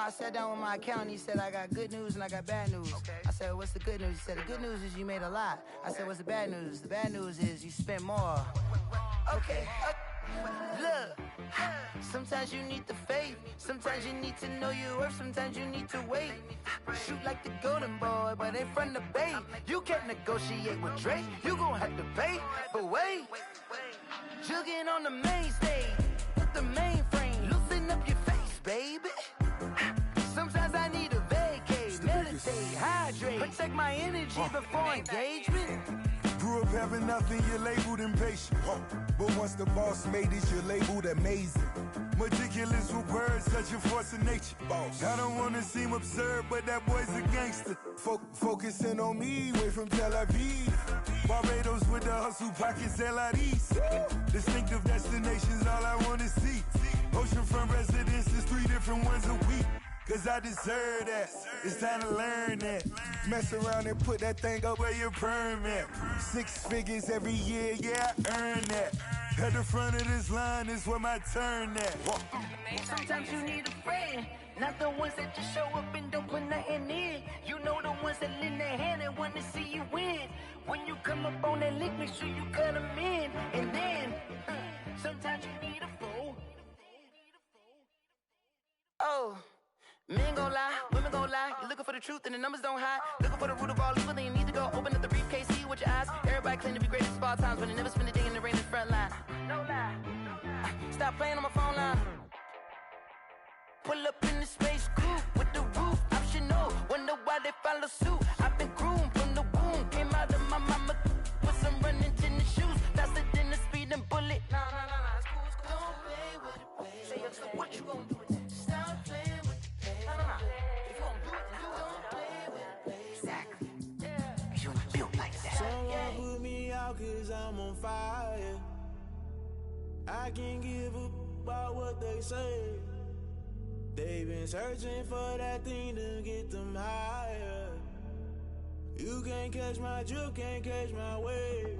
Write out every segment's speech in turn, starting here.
I sat down with my accountant. He said, I got good news and I got bad news. Okay. I said, what's the good news? He said, the good news is you made a lot. I said, what's the bad news? The bad news is you spent more. Okay. Look, sometimes you need the faith. Sometimes you need to know your worth. Sometimes you need to wait. Shoot like the golden boy, but in front of the bay. You can't negotiate with Drake. You gon' have to pay. But wait, jugging on the main stage with the mainframe. Loosen up your face, baby. Sometimes I need a vacate, meditate, hydrate, protect my energy before engagement. Grew up having nothing, you're labeled impatient. But once the boss made it, you're labeled amazing. Meticulous with words, such a force of nature. I don't wanna seem absurd, but that boy's a gangster. Focusing on me, way from Tel Aviv. Barbados with the hustle, pockets LIDs. Distinctive destinations, all I wanna see. Oceanfront residences, 3 different ones a week. Cause I deserve that, it's time to learn that. Mess around and put that thing up where your permit. 6 figures every year, yeah, I earn that. At the front of this line is where my turn at. Sometimes you need a friend, not the ones that just show up and don't put nothing in. You know the ones that lend their hand and want to see you win. When you come up on that lick, make sure you cut them in. And then, sometimes you need a fool. Oh. Men gon' lie, women gon' lie. You're looking for the truth and the numbers don't hide. Looking for the root of all evil, then you need to go open up the briefcase, see with your eyes. Everybody claim to be greatest of all times, but they never spend a day in the rain in the front line. No lie. Stop playing on my phone line. Pull up in the space coupe with the roof optional. Wonder why they follow suit. I've been groomed from the womb. Came out of my mama with some running tennis shoes. Faster than the speeding bullet. Nah, it's cool, it's cool. Don't play with it, baby. Say, so what you gon' do with that? Stop playing with it, baby. Nah. If you gon' do it, then don't play with it, baby. Exactly. Yeah. You built like that. Someone put me out cause I'm on fire. I can't give a about what they say. They've been searching for that thing to get them higher. You can't catch my drift, can't catch my wave.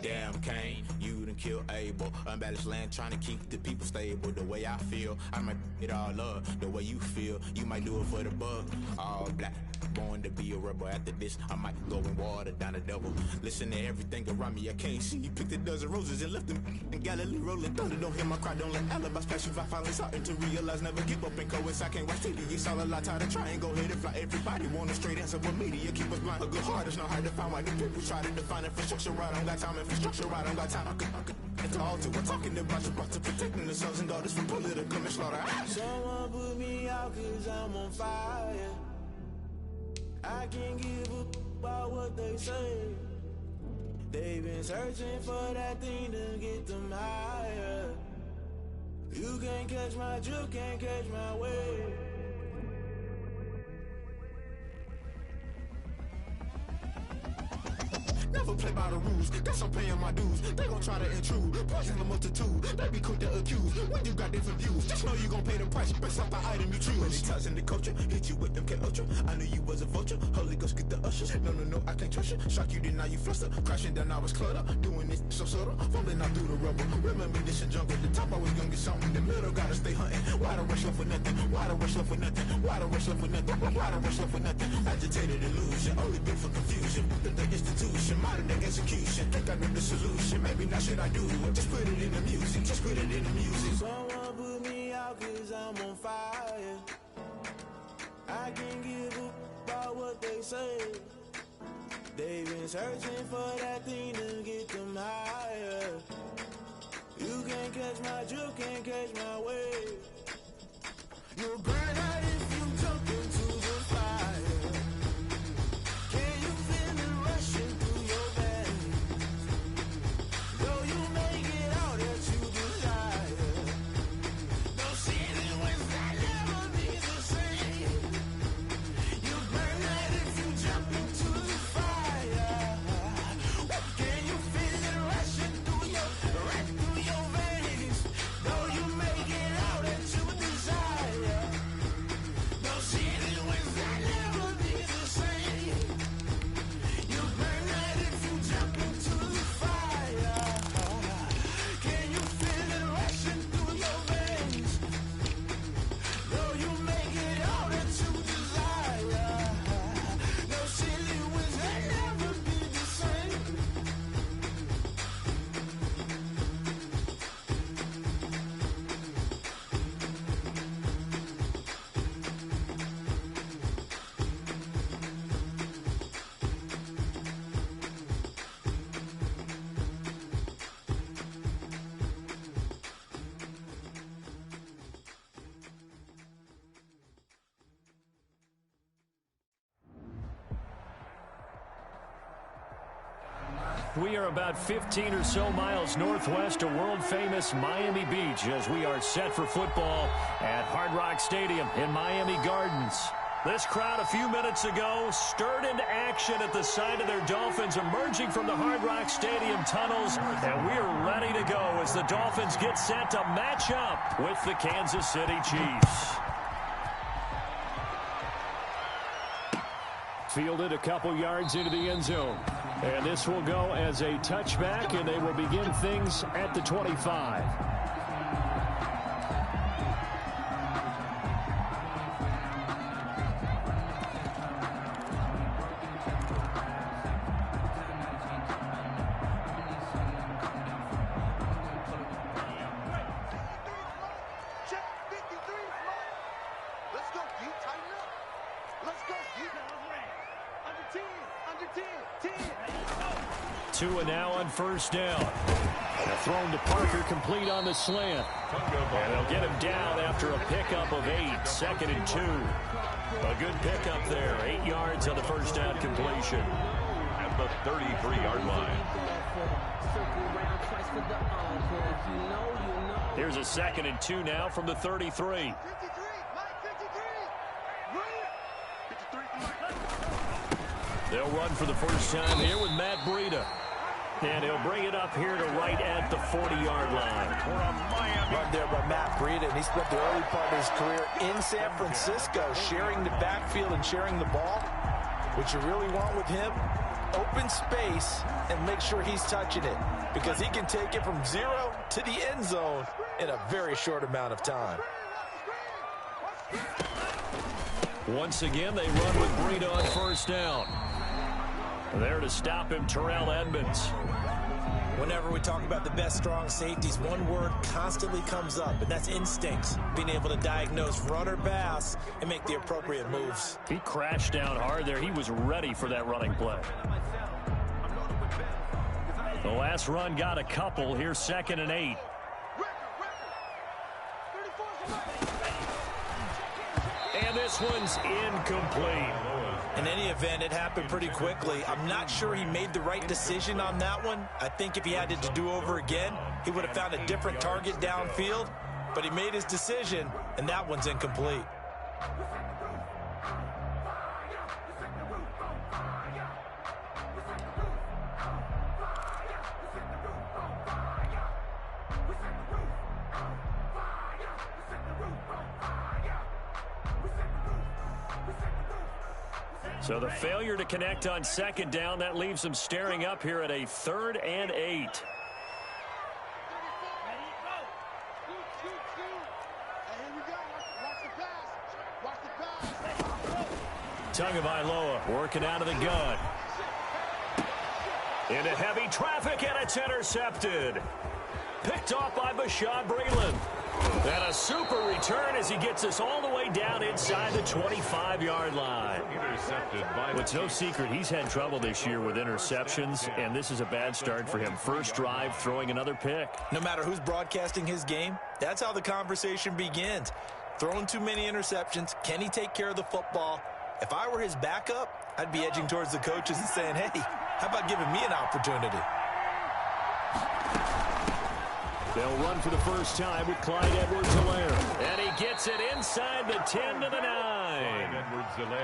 Damn Kane, you done killed Abel. Unbalanced land trying to keep the people stable. The way I feel, I might it all up. The way you feel, you might do it for the bug. All black, born to be a rebel. After this, I might go and water down the double. Listen to everything around me, I can't see. Picked a dozen roses and left them in Galilee rolling thunder. Don't hear my cry, don't let alibis pass you. If I finally starting to realize, never give up and coerce. I can't watch TV, it's all a lot. Tired of trying, go ahead and fly. Everybody want a straight answer, but media keep us blind. A good heart is not hard to find. Why the people try to define infrastructure right? I don't got time, infrastructure right, I don't got time. I could it's all to we're talking about your brother protecting the sons and daughters from political and slaughter. Someone put me out cause I'm on fire. I can't give a about what they say. They've been searching for that thing to get them higher. You can't catch my drift, can't catch my wave. Never play by the rules, guess I'm paying my dues. They gon' try to intrude, poison the multitude. They be quick to accuse, when you got different views. Just know you gon' pay the price, based off the item you choose. Many ties in the culture, hit you with them K-Ultra. I knew you was a vulture, Holy Ghost get the ushers. No, I can't trust you. Shock you, then now you fluster. Crashing down, I was cluttered. Doing this so subtle, fumbling out through the rubble. Remember this a jungle, the top always gonna get something. In the middle, gotta stay hunting. Why the rush left for nothing? Why the rush left for nothing? Why the rush left for nothing? Why the rush left for nothing? Agitated illusion, only been for confusion. The institution, modern day execution. Think I know the solution. Maybe not should I do it? Just put it in the music. Just put it in the music. Someone put me out cause I'm on fire. I can't give a about what they say. They've been searching for that thing to get them higher. You can't catch my drift, can't catch my wave. You'll burn out if you jump into the fire. Can you feel it rushing through your veins? Though you may get out that you desire. No city wins that never be the same. You burn out if you jump into the fire. Can you feel it rushing through your veins? Though you may get out that you desire. We are about 15 or so miles northwest of world-famous Miami Beach as we are set for football at Hard Rock Stadium in Miami Gardens. This crowd a few minutes ago stirred into action at the sight of their Dolphins emerging from the Hard Rock Stadium tunnels, and we are ready to go as the Dolphins get set to match up with the Kansas City Chiefs. Fielded a couple yards into the end zone. And this will go as a touchback, and they will begin things at the 25. Tua now on first down. And thrown to Parker, complete on the slant. And they'll get him down after a pickup of 8, 2nd and 2. A good pickup there, 8 yards on the first down completion. At the 33-yard line. Here's a 2nd and 2 now from the 33. They'll run for the first time here with Matt Breida. And he'll bring it up here to right at the 40-yard line. Run there by Matt Breida, and he spent the early part of his career in San Francisco, sharing the backfield and sharing the ball. What you really want with him, open space and make sure he's touching it, because he can take it from 0 to the end zone in a very short amount of time. Once again, they run with Breida on first down. There to stop him, Terrell Edmonds. Whenever we talk about the best strong safeties, one word constantly comes up, and that's instincts. Being able to diagnose run or pass and make the appropriate moves. He crashed down hard there. He was ready for that running play. The last run got a couple. Here's 2nd and 8. And this one's incomplete. In any event, it happened pretty quickly. I'm not sure he made the right decision on that one. I think if he had it to do over again, he would have found a different target downfield. But he made his decision, and that one's incomplete. So the failure to connect on 2nd down, that leaves them staring up here at a 3rd and 8. Tagovailoa working out of the gun. Into heavy traffic, and it's intercepted. Picked off by Bashaud Breeland. And a super return as he gets us all the way down inside the 25-yard line. Intercepted by It's no secret he's had trouble this year with interceptions, and this is a bad start for him. First drive, throwing another pick. No matter who's broadcasting his game, that's how the conversation begins. Throwing too many interceptions, can he take care of the football? If I were his backup, I'd be edging towards the coaches and saying, hey, how about giving me an opportunity? They'll run for the first time with Clyde Edwards-Helaire. And he gets it inside the 10 to the 9.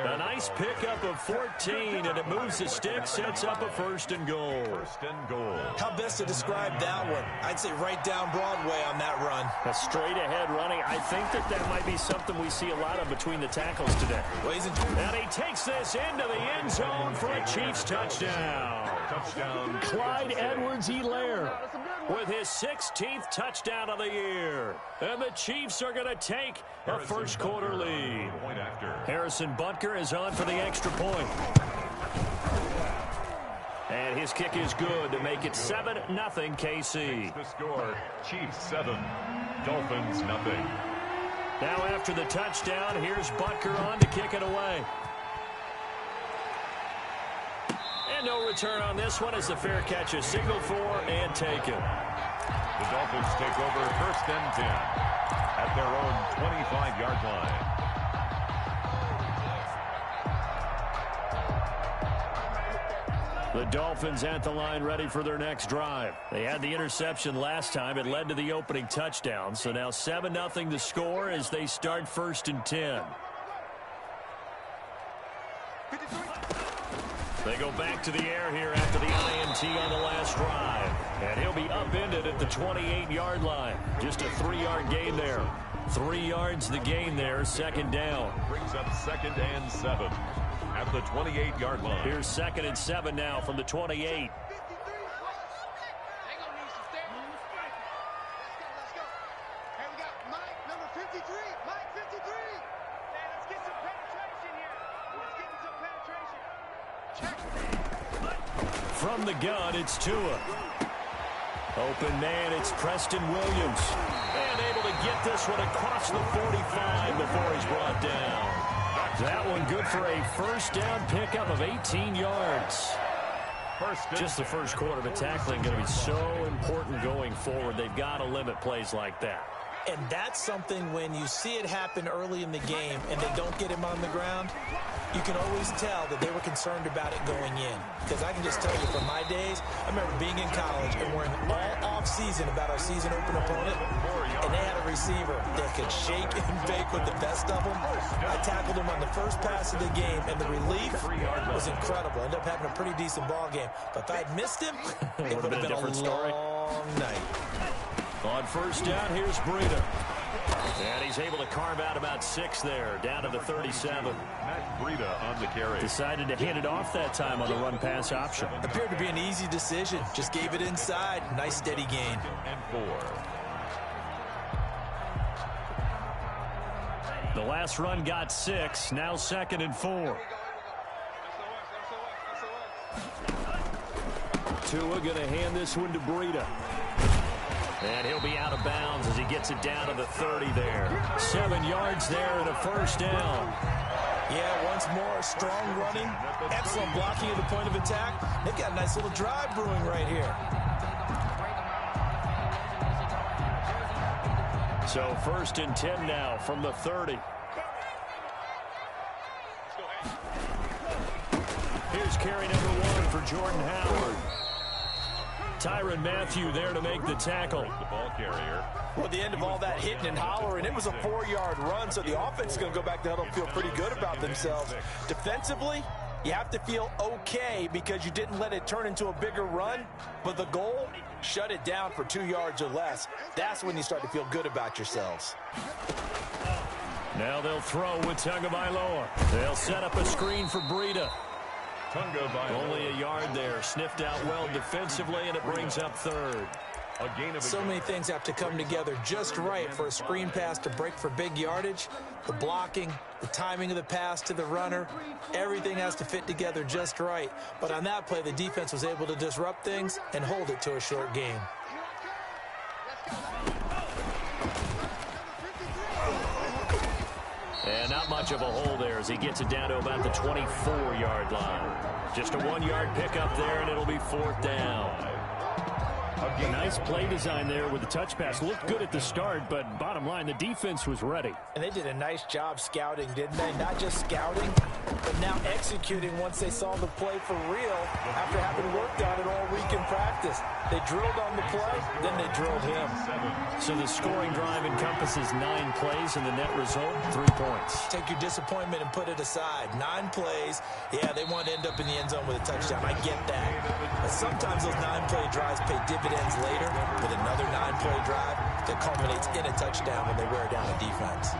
A nice pickup of 14, and it moves the stick, sets up a 1st and goal. How best to describe that one? I'd say right down Broadway on that run. A straight-ahead running. I think that might be something we see a lot of between the tackles today. And he takes this into the end zone for a Chiefs touchdown. Clyde Edwards-Helaire with his 16th touchdown of the year. And the Chiefs are going to take a first-quarter lead. Harrison Butker is on for the extra point. And his kick is good to make it 7-0 KC. The score, Chiefs 7, Dolphins 0. Now after the touchdown, here's Butker on to kick it away. And no return on this one as the fair catch is signaled for and taken. The Dolphins take over 1st and 10 at their own 25-yard line. The Dolphins at the line ready for their next drive. They had the interception last time. It led to the opening touchdown. So now 7-0 to score as they start 1st and 10. They go back to the air here after the INT on the last drive. And he'll be upended at the 28-yard line. Just a 3-yard gain there. 3 yards the gain there, 2nd down. Brings up 2nd and 7 at the 28-yard line. Here's 2nd and 7 now from the 28. From the gun, it's Tua. Open man, it's Preston Williams. And able to get this one across the 45 before he's brought down. That one good for a 1st down pickup of 18 yards. Just the first quarter, but tackling going to be so important going forward. They've got to limit plays like that. And that's something when you see it happen early in the game and they don't get him on the ground, you can always tell that they were concerned about it going in. Because I can just tell you from my days, I remember being in college and worrying all off-season about our season open opponent, and they had a receiver that could shake and bake with the best of them. I tackled him on the first pass of the game, and the relief was incredible. Ended up having a pretty decent ball game. But if I had missed him, it would have been a long night. On 1st down, here's Breida. And he's able to carve out about 6 there, down to the 37. Matt Breida on the carry. Decided to hand it off that time on the run-pass option. Appeared to be an easy decision. Just gave it inside. Nice, steady gain. And 4. The last run got 6. Now 2nd and 4. Tua going to hand this one to Breida. And he'll be out of bounds as he gets it down to the 30 there. 7 yards there and a 1st down. Yeah, once more, strong running, excellent blocking at the point of attack. They've got a nice little drive brewing right here. So 1st and 10 now from the 30. Here's carry number 1 for Jordan Howard. Tyrann Mathieu there to make the tackle. The ball carrier. Well, at the end of all that hitting and hollering, it was a 4-yard run, so the offense is going to go back to huddle and feel pretty good about themselves. Defensively, you have to feel okay because you didn't let it turn into a bigger run, but the goal, shut it down for 2 yards or less. That's when you start to feel good about yourselves. Now they'll throw with Tagovailoa. They'll set up a screen for Breida. Only a yard there. Sniffed out well defensively, and it brings up 3rd. So many things have to come together just right for a screen pass to break for big yardage. The blocking, the timing of the pass to the runner, everything has to fit together just right. But on that play, the defense was able to disrupt things and hold it to a short gain. And not much of a hole there as he gets it down to about the 24-yard line. Just a 1-yard pickup there, and it'll be 4th down. A nice play design there with the touch pass. Looked good at the start, but bottom line, the defense was ready. And they did a nice job scouting, didn't they? Not just scouting, but now executing once they saw the play for real after having worked on it all week in practice. They drilled on the play, then they drilled him. So the scoring drive encompasses 9 plays, and the net result, 3 points. Take your disappointment and put it aside. 9 plays. Yeah, they want to end up in the end zone with a touchdown. I get that. But sometimes those 9-play drives pay dividends later with another 9-play drive that culminates in a touchdown when they wear down a defense.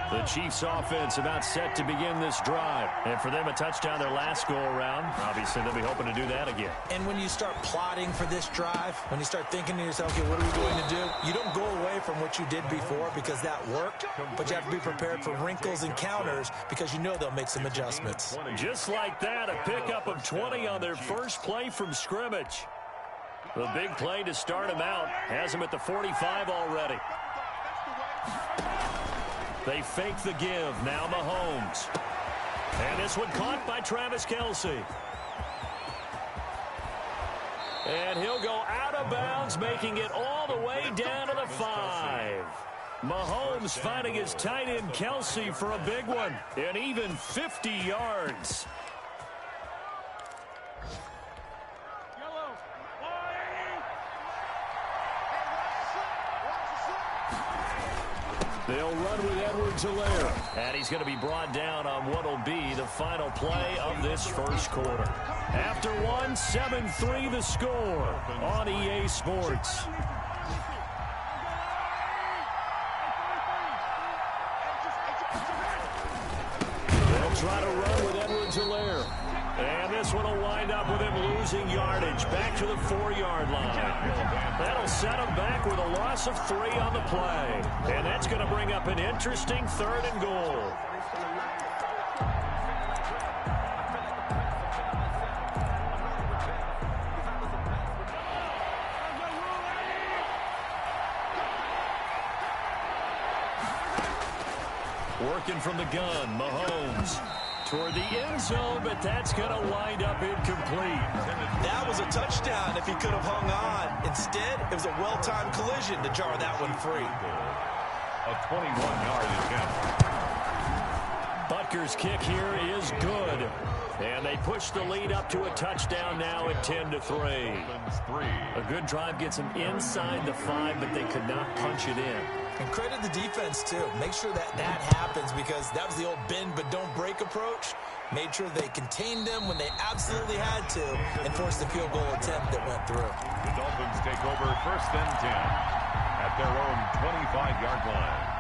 The Chiefs offense about set to begin this drive. And for them, a touchdown their last go-around. Obviously, they'll be hoping to do that again. And when you start plotting for this drive, when you start thinking to yourself, okay, what are we going to do? You don't go away from what you did before because that worked, but you have to be prepared for wrinkles and counters because you know they'll make some adjustments. Just like that, a pickup of 20 on their first play from scrimmage. The big play to start them out has them at the 45 already. They fake the give. Now Mahomes. And this one caught by Travis Kelce. And he'll go out of bounds, making it all the way down to the 5. Mahomes finding his tight end Kelce for a big one. And even 50 yards. They'll run with Edwards-Helaire. And he's going to be brought down on what will be the final play of this first quarter. After one, 7-3 the score on EA Sports. They'll try to run with Edwards-Helaire. And this one will wind up with him losing yardage back to the 4-yard line. That'll set him back with a loss of 3 on the play. And that's going to bring up an interesting 3rd and goal. Working from the gun, Mahomes. Toward the end zone, but that's going to wind up incomplete. That was a touchdown if he could have hung on. Instead, it was a well-timed collision to jar that one free. A 21-yard attempt. Butker's kick here is good. And they push the lead up to a touchdown now at 10-3. A good drive gets them inside the 5, but they could not punch it in. And credit the defense, too. Make sure that happens because that was the old bend but don't break approach. Made sure they contained them when they absolutely had to and forced the field goal attempt that went through. The Dolphins take over 1st and 10 at their own 25-yard line.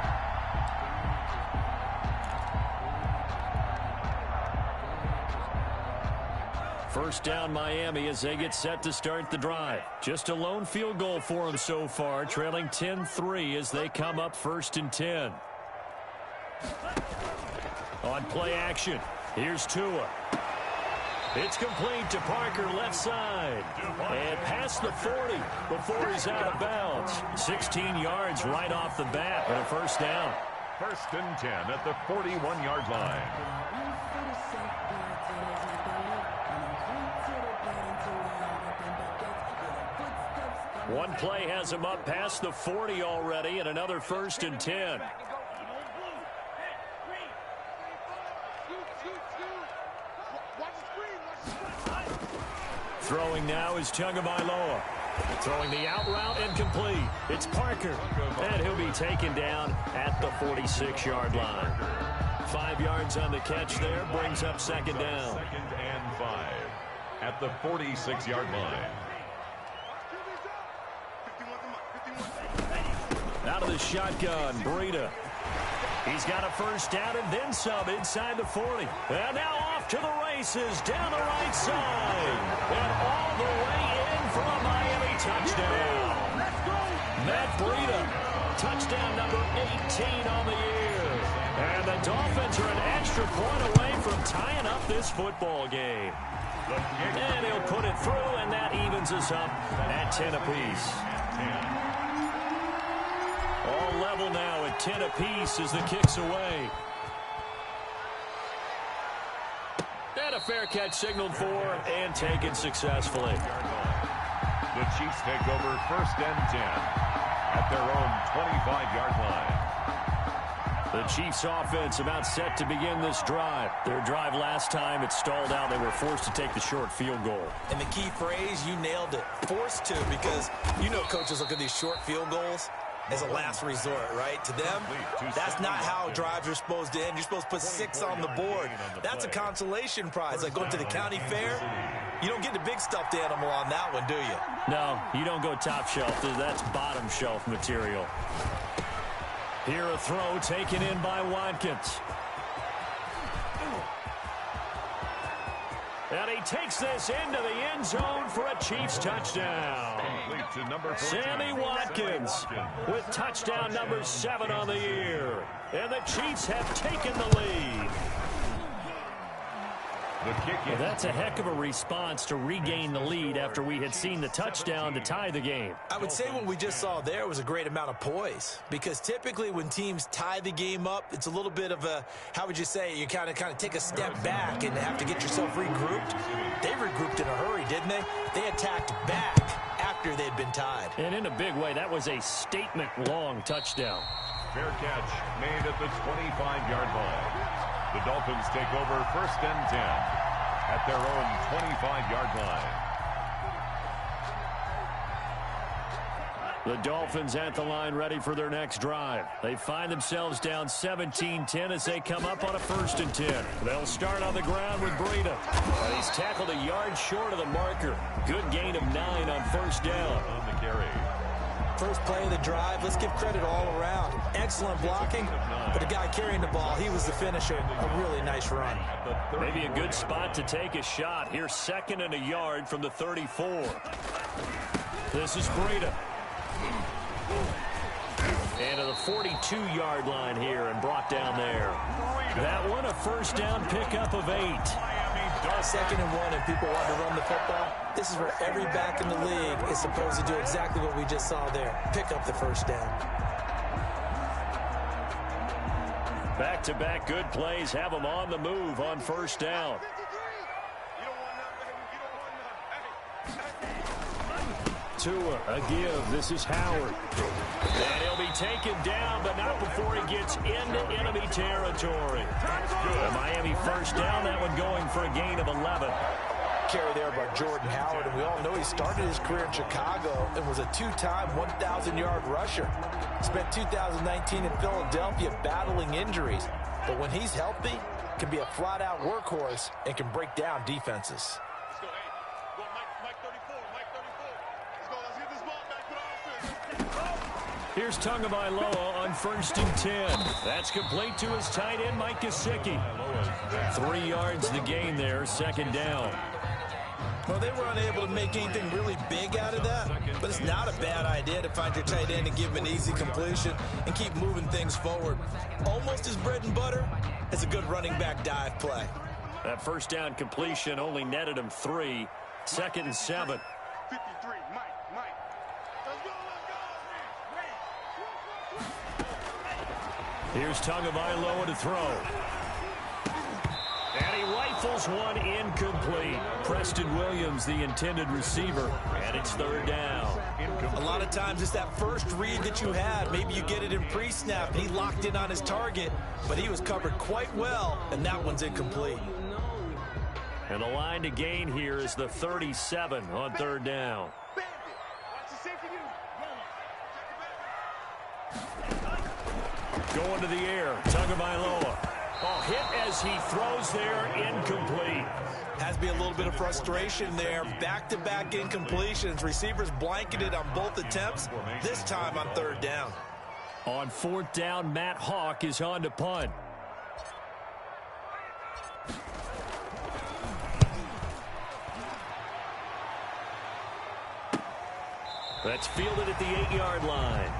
First down Miami as they get set to start the drive. Just a lone field goal for them so far, trailing 10-3 as they come up 1st and 10. On play action, here's Tua. It's complete to Parker left side. And past the 40 before he's out of bounds. 16 yards right off the bat and a first down. 1st and 10 at the 41-yard line. One play has him up past the 40 already and another 1st and 10. Throwing now is Tagovailoa. Throwing the out route incomplete. It's Parker. And he'll be taken down at the 46-yard line. 5 yards on the catch there brings up 2nd down. 2nd and 5 at the 46-yard line. Out of the shotgun, Breida. He's got a first down and then some inside the 40. And now off to the races down the right side. And all the way in for a Miami touchdown. Matt Breida, touchdown number 18 on the year. And the Dolphins are an extra point away from tying up this football game. And he'll put it through, and that evens us up at 10 apiece. All level now at 10 apiece as the kick's away. And a fair catch signaled for and taken successfully. The Chiefs take over 1st and 10 at their own 25-yard line. The Chiefs offense about set to begin this drive. Their drive last time, it stalled out. They were forced to take the short field goal. And the key phrase, you nailed it. Forced to, because you know coaches look at these short field goals as a last resort, right? To them, that's not how drives are supposed to end. You're supposed to put 6 on the board. That's a consolation prize. Like going to the county fair, you don't get the big stuffed animal on that one, do you? No, you don't go top shelf. That's bottom shelf material. Here a throw taken in by Watkins. And he takes this into the end zone for a Chiefs touchdown. Sammy Watkins with touchdown number 7 on the year. And the Chiefs have taken the lead. Well, that's a heck of a response to regain the lead after we had seen the touchdown to tie the game. I would say what we just saw there was a great amount of poise, because typically when teams tie the game up, it's a little bit of a, how would you say, you kind of take a step back and have to get yourself regrouped. They regrouped in a hurry, didn't they? They attacked back after they'd been tied. And in a big way, that was a statement-long touchdown. Fair catch made at the 25-yard line. The Dolphins take over 1st and 10 at their own 25-yard line. The Dolphins at the line ready for their next drive. They find themselves down 17-10 as they come up on a 1st and 10. They'll start on the ground with Breida. And he's tackled a yard short of the marker. Good gain of 9 on 1st down. On the carry. First play of the drive, let's give credit all around. Excellent blocking, but the guy carrying the ball, he was the finisher. A really nice run. Maybe a good spot to take a shot. Here's 2nd and a yard from the 34. This is Breida. And to the 42-yard line here and brought down there. That one a 1st down pickup of 8. 2nd and 1 and people want to run the football. This is where every back in the league is supposed to do exactly what we just saw there. Pick up the 1st down. Back-to-back good plays have them on the move on 1st down. Tua, a give. This is Howard. And he'll be taken down, but not before he gets into enemy territory. The Miami 1st down, that one going for a gain of 11. Carry there by Jordan Howard, and we all know he started his career in Chicago and was a 2-time 1,000-yard rusher. Spent 2019 in Philadelphia battling injuries, but when he's healthy, can be a flat-out workhorse and can break down defenses. Here's Tagovailoa on 1st and 10. That's complete to his tight end, Mike Gesicki. 3 yards the gain there, 2nd down. Well, they were unable to make anything really big out of that, but it's not a bad idea to find your tight end and give him an easy completion and keep moving things forward. Almost as bread and butter as a good running back dive play. That 1st down completion only netted him 3. 2nd and 7. 53, Mike. Here's Tagovailoa to throw. And he rifles one incomplete. Preston Williams, the intended receiver, and it's 3rd down. A lot of times it's that first read that you had. Maybe you get it in pre-snap, and he locked in on his target, but he was covered quite well, and that one's incomplete. And the line to gain here is the 37 on 3rd down. Going to the air, Tagovailoa. Oh, hit as he throws there, incomplete. Has to be a little bit of frustration there. Back-to-back incompletions. Receivers blanketed on both attempts, this time on 3rd down. On 4th down, Matt Hawk is on to punt. That's fielded at the 8-yard line.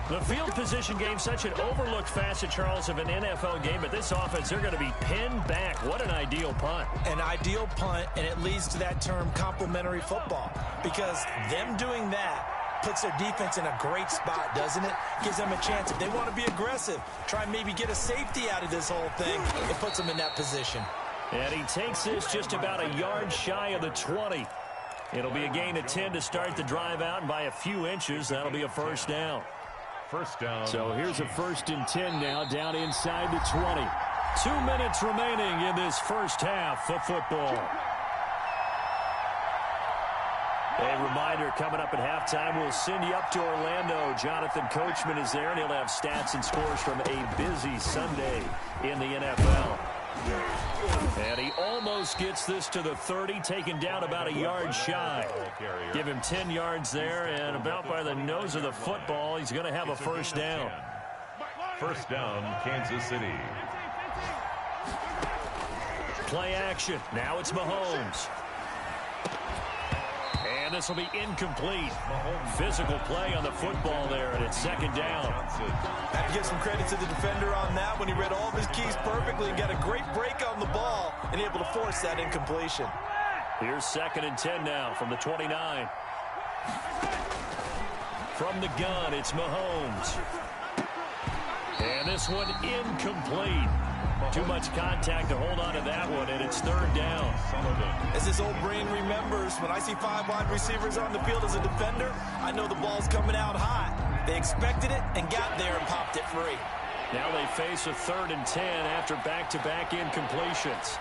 The field position game, such an overlooked facet, Charles, of an NFL game, but this offense, they're going to be pinned back. What an ideal punt. An ideal punt, and it leads to that term complementary football, because them doing that puts their defense in a great spot, doesn't it? Gives them a chance. If they want to be aggressive, try and maybe get a safety out of this whole thing, it puts them in that position. And he takes this just about a yard shy of the 20. It'll be a gain of 10 to start the drive out, and by a few inches, that'll be a 1st down. 1st down. So here's a 1st and 10 now, down inside the 20. 2 minutes remaining in this 1st half of football. A reminder, coming up at halftime, we'll send you up to Orlando. Jonathan Coachman is there, and he'll have stats and scores from a busy Sunday in the NFL. And he almost gets this to the 30, taken down about a yard shy. Give him 10 yards there, and about by the nose of the football, he's going to have a 1st down. 1st down, Kansas City. Play action. Now it's Mahomes. And this will be incomplete. Physical play on the football there, and it's 2nd down. Have to give some credit to the defender on that when he read all of his keys perfectly and got a great break on the ball and able to force that incompletion. Here's 2nd and 10 now from the 29. From the gun, it's Mahomes. And this one incomplete. Too much contact to hold on to that one, and it's 3rd down. As this old brain remembers, when I see 5 wide receivers on the field as a defender, I know the ball's coming out hot. They expected it and got there and popped it free. Now they face a 3rd and 10 after back-to-back incompletions.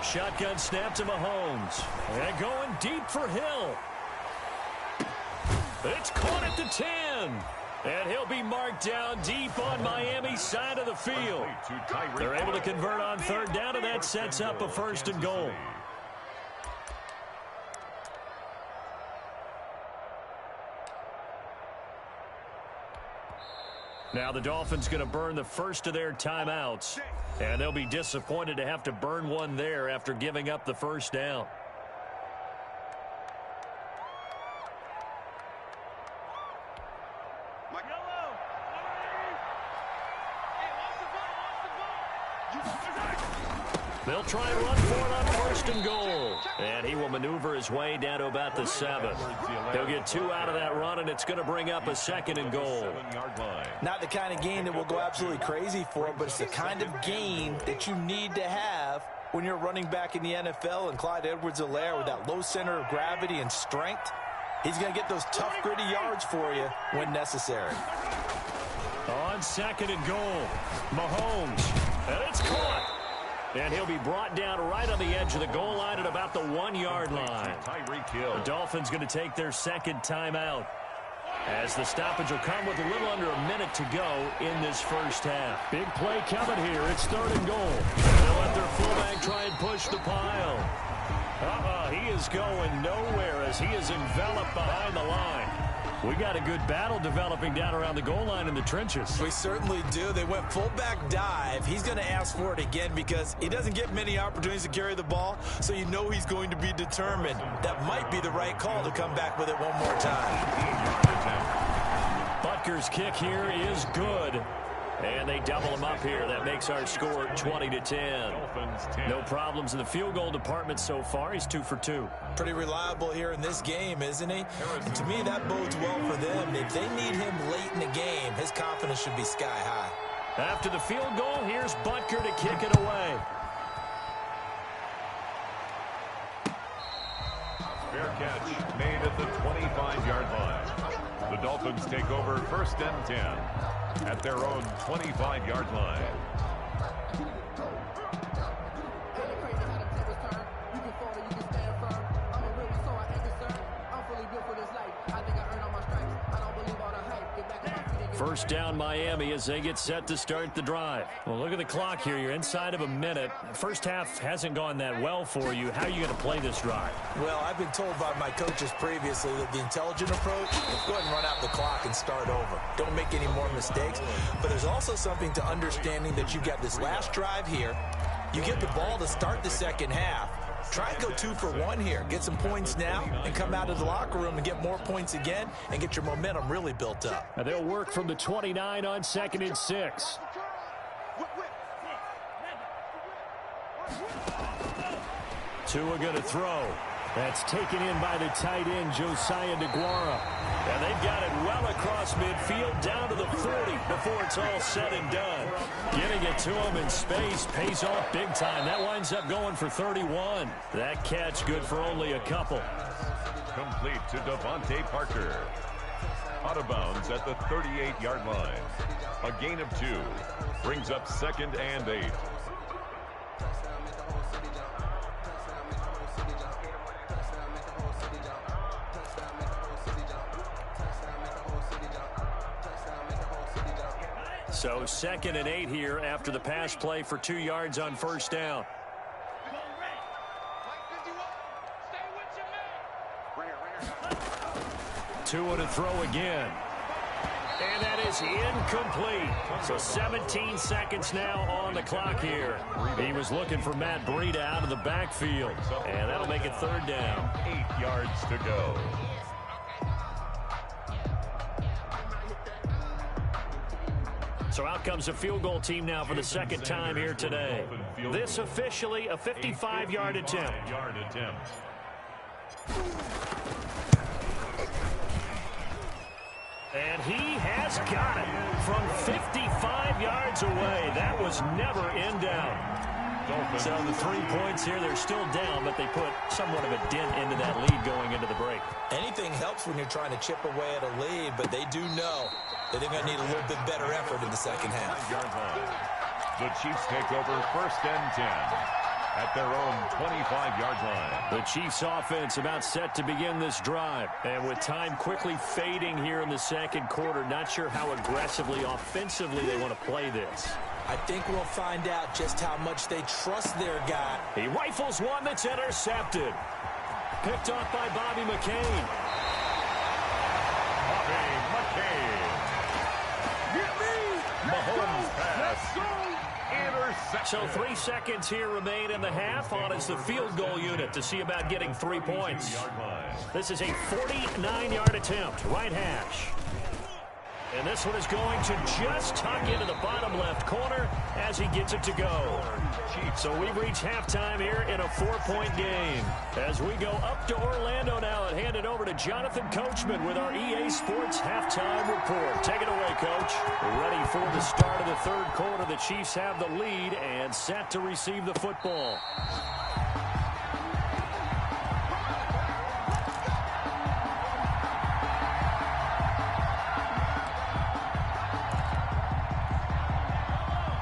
Shotgun snap to Mahomes. And going deep for Hill. It's caught at the 10. And he'll be marked down deep on Miami's side of the field. They're able to convert on third down, and that sets up a 1st and goal. Now the Dolphins going to burn the first of their timeouts, and they'll be disappointed to have to burn one there after giving up the first down. They'll try and run for it on 1st and goal. And he will maneuver his way down to about the 7. He'll get 2 out of that run, and it's going to bring up a 2nd and goal. Not the kind of gain that we'll go absolutely crazy for, but it's the kind of gain that you need to have when you're running back in the NFL. And Clyde Edwards-Helaire, with that low center of gravity and strength, he's going to get those tough, gritty yards for you when necessary. On 2nd and goal, Mahomes, and it's caught. And he'll be brought down right on the edge of the goal line at about the 1-yard line. The Dolphins going to take their 2nd timeout, as the stoppage will come with a little under a minute to go in this first half. Big play coming here. It's 3rd and goal. They'll let their fullback try and push the pile. He is going nowhere as he is enveloped behind the line. We got a good battle developing down around the goal line in the trenches. We certainly do. They went fullback dive. He's going to ask for it again because he doesn't get many opportunities to carry the ball, so you know he's going to be determined. That might be the right call to come back with it one more time. Butker's kick here is good. And they double him up here. That makes our score 20-10. No problems in the field goal department so far. He's 2 for 2. Pretty reliable here in this game, isn't he? And to me, that bodes well for them. If they need him late in the game, his confidence should be sky high. After the field goal, here's Butker to kick it away. Fair catch made at the 25-yard line. The Dolphins take over 1st and 10 at their own 25-yard line. First down Miami as they get set to start the drive. Well, look at the clock here. You're inside of a minute. First half hasn't gone that well for you. How are you going to play this drive? Well, I've been told by my coaches previously that the intelligent approach is go ahead and run out the clock and start over. Don't make any more mistakes. But there's also something to understanding that you've got this last drive here. You get the ball to start the second half. Try and go 2 for 1 here. Get some points now and come out of the locker room and get more points again and get your momentum really built up. Now they'll work from the 29 on 2nd and 6. Tua going to throw. That's taken in by the tight end, Josiah DeGuara. And they've got it well across midfield down to the 40 before it's all said and done. Getting it to him in space pays off big time. That winds up going for 31. That catch good for only a couple. Complete to Devontae Parker. Out of bounds at the 38-yard line. A gain of 2. Brings up 2nd and 8. So 2nd and 8 here after the pass play for 2 yards on first down. Tua to throw again. And that is incomplete. So 17 seconds now on the clock here. He was looking for Matt Breida out of the backfield. And that'll make it 3rd down. 8 yards to go. So out comes a field goal team now for the 2nd time here today. This officially a 55-yard attempt. And he has got it from 55 yards away. That was never in doubt. So the 3 points here, they're still down, but they put somewhat of a dent into that lead going into the break. Anything helps when you're trying to chip away at a lead, but they do know that they're going to need a little bit better effort in the second half. The Chiefs take over 1st and 10 at their own 25-yard line. The Chiefs offense about set to begin this drive. And with time quickly fading here in the second quarter, not sure how aggressively, offensively they want to play this. I think we'll find out just how much they trust their guy. He rifles one that's intercepted. Picked off by Bobby McCain. Bobby McCain. Mahomes pass. Intercepted. So 3 seconds here remain in the half on as the field goal unit to see about getting 3 points. This is a 49-yard attempt, right hash. And this one is going to just tuck into the bottom left corner as he gets it to go. So we've reached halftime here in a 4-point game. As we go up to Orlando now and hand it over to Jonathan Coachman with our EA Sports Halftime Report. Take it away, Coach. Ready for the start of the third quarter. The Chiefs have the lead and set to receive the football.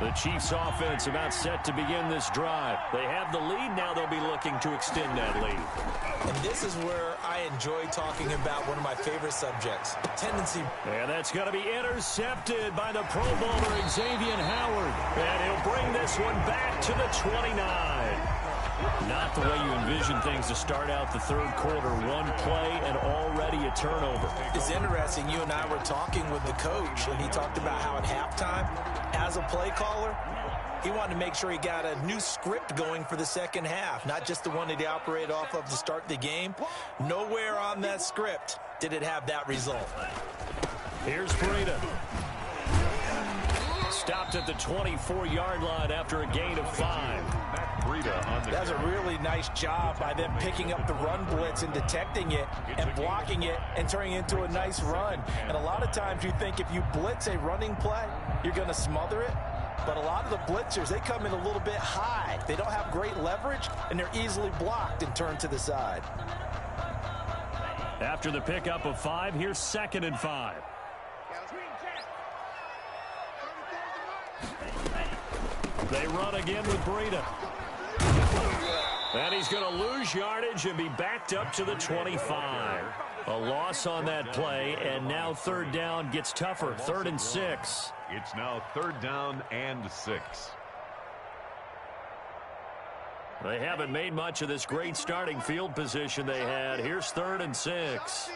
The Chiefs offense about set to begin this drive. They have the lead. Now they'll be looking to extend that lead. And this is where I enjoy talking about one of my favorite subjects, tendency. And that's going to be intercepted by the Pro Bowler Xavier Howard. And he'll bring this one back to the 29. Not the way you envision things to start out the third quarter. One play and already a turnover. It's interesting. You and I were talking with the coach, and he talked about how at halftime, as a play caller, he wanted to make sure he got a new script going for the second half, not just the one that he operated off of to start the game. Nowhere on that script did it have that result. Here's Breida. Stopped at the 24-yard line after a gain of 5. That's a really nice job by them picking up the run blitz and detecting it and blocking it and turning it into a nice run. And a lot of times you think if you blitz a running play, you're going to smother it. But a lot of the blitzers, they come in a little bit high. They don't have great leverage, and they're easily blocked and turned to the side. After the pickup of 5, here's 2nd and 5. They run again with Breida. And he's going to lose yardage and be backed up to the 25. A loss on that play, and now third down gets tougher. 3rd and 6. It's now 3rd down and 6. They haven't made much of this great starting field position they had. Here's 3rd and 6.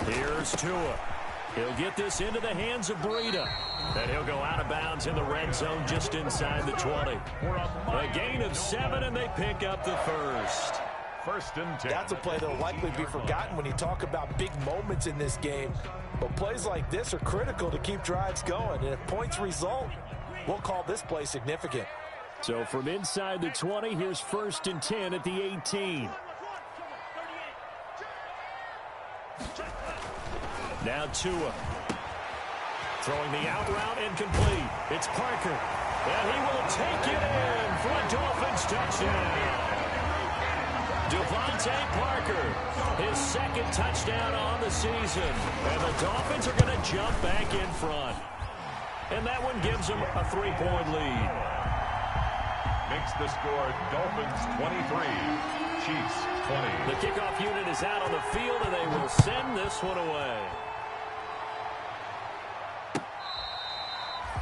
Here's Tua. He'll get this into the hands of Breida. And he'll go out of bounds in the red zone just inside the 20. A gain of 7, and they pick up the first. 1st and 10. That's a play that will likely be forgotten when you talk about big moments in this game. But plays like this are critical to keep drives going. And if points result, we'll call this play significant. So from inside the 20, here's 1st and 10 at the 18. Now Tua. Throwing the out route incomplete. It's Parker. And he will take it in for a Dolphins touchdown. Devontae Parker, his 2nd touchdown on the season. And the Dolphins are going to jump back in front. And that one gives them a 3-point lead. Makes the score Dolphins 23, Chiefs 20. The kickoff unit is out on the field, and they will send this one away.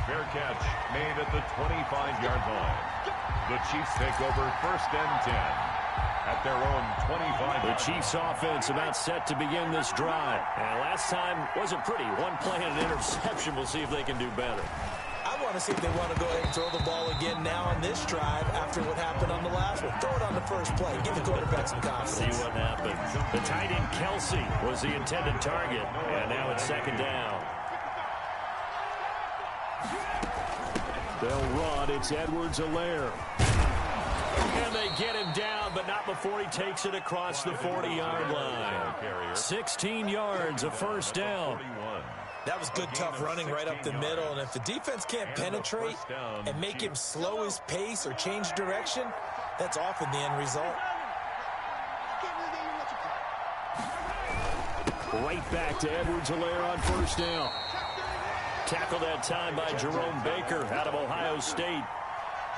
Fair catch made at the 25-yard line. The Chiefs take over 1st and 10 at their own 25. The Chiefs offense about set to begin this drive. And last time wasn't pretty. One play and an interception. We'll see if they can do better. I want to see if they want to go ahead and throw the ball again now on this drive after what happened on the last one. Throw it on the first play. Give the quarterback some confidence. See what happens. The tight end Kelsey was the intended target. And now it's 2nd down. They'll run. It's Edwards-Helaire. And they get him down, but not before he takes it across the 40-yard line. 16 yards, a 1st down. That was good, tough running right up the middle. And if the defense can't penetrate and make him slow his pace or change direction, that's often the end result. Right back to Edwards-Helaire on 1st down. Tackled that time by Jerome Baker out of Ohio State.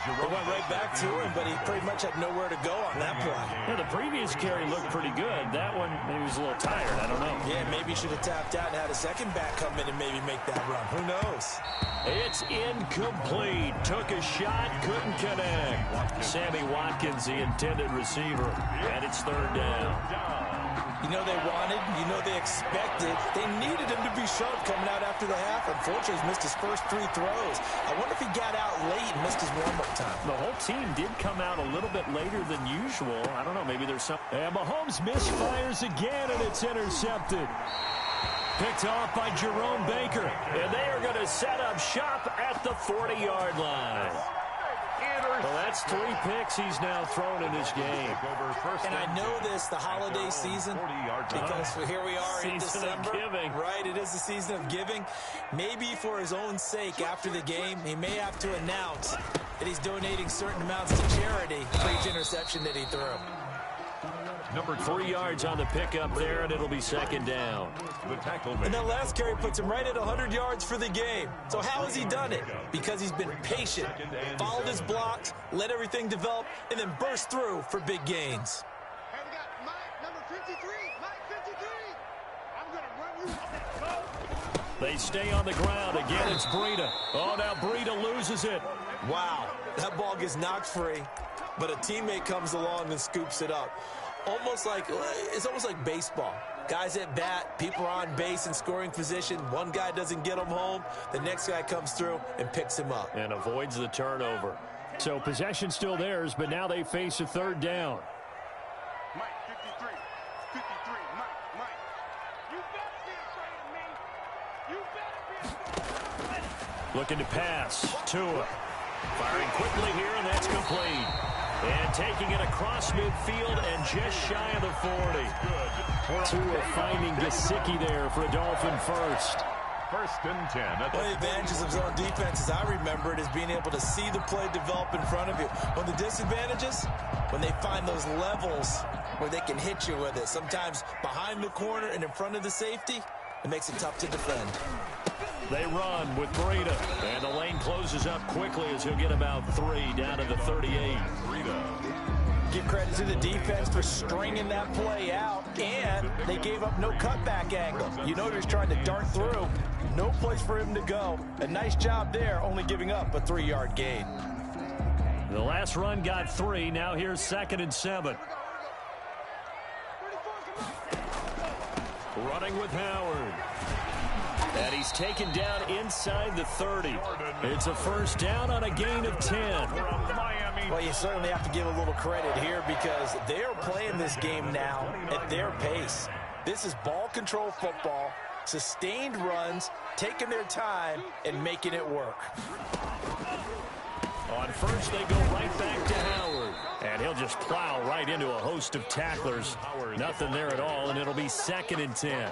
It went right back to him, but he pretty much had nowhere to go on that play. Yeah, the previous carry looked pretty good. That one, maybe he was a little tired. I don't know. Yeah, maybe he should have tapped out and had a second back come in and maybe make that run. Who knows? It's incomplete. Took a shot, couldn't connect. Sammy Watkins, the intended receiver, and it's third down. You know they wanted, you know they expected. They needed him to be sharp coming out after the half. Unfortunately, he's missed his first 3 throws. I wonder if he got out late and missed his warm-up time. The whole team did come out a little bit later than usual. I don't know, maybe there's some... And Mahomes misfires again, and it's intercepted. Picked off by Jerome Baker. And they are going to set up shop at the 40-yard line. Well, that's 3 picks he's now thrown in this game. And I know this, the holiday season, because here we are in December. Season of giving. Right, it is the season of giving. Maybe for his own sake, after the game, he may have to announce that he's donating certain amounts to charity for each interception that he threw. Number 3 yards on the pickup there, and it'll be second down. And that last carry puts him right at 100 yards for the game. So how has he done it? Because he's been patient, followed his blocks, let everything develop, and then burst through for big gains. Hey, we got Mike, number 53. Mike 53. I'm going to run you. They stay on the ground. Again, it's Breida. Oh, now Breida loses it. Wow, that ball gets knocked free, but a teammate comes along and scoops it up. It's almost like baseball. Guys at bat, people are on base in scoring position. One guy doesn't get him home. The next guy comes through and picks him up. And avoids the turnover. So possession still theirs, but now they face a third down. Mike 53. 53. Mike. You better be afraid of me. You better be afraid of me. Looking to pass. Tua. Firing quickly here, and that's complete. And taking it across midfield and just shy of the 40. Tua finding Gesicki there for a Dolphin first. First and 10. One of the advantages of zone defense, as I remember it, is being able to see the play develop in front of you. One of the disadvantages, when they find those levels where they can hit you with it, sometimes behind the corner and in front of the safety, it makes it tough to defend. They run with Breida, and the lane closes up quickly as he'll get about 3 down to the 38. Give credit to the defense for stringing that play out, and they gave up no cutback angle. You know he was trying to dart through. No place for him to go. A nice job there, only giving up a 3-yard gain. The last run got 3. Now here's 2nd and 7. Running with Howard. And he's taken down inside the 30. It's a first down on a gain of 10. Well, you certainly have to give a little credit here because they're playing this game now at their pace. This is ball control football, sustained runs, taking their time, and making it work. On first, they go right back to Howard. And he'll just plow right into a host of tacklers. Nothing there at all, and it'll be 2nd and 10.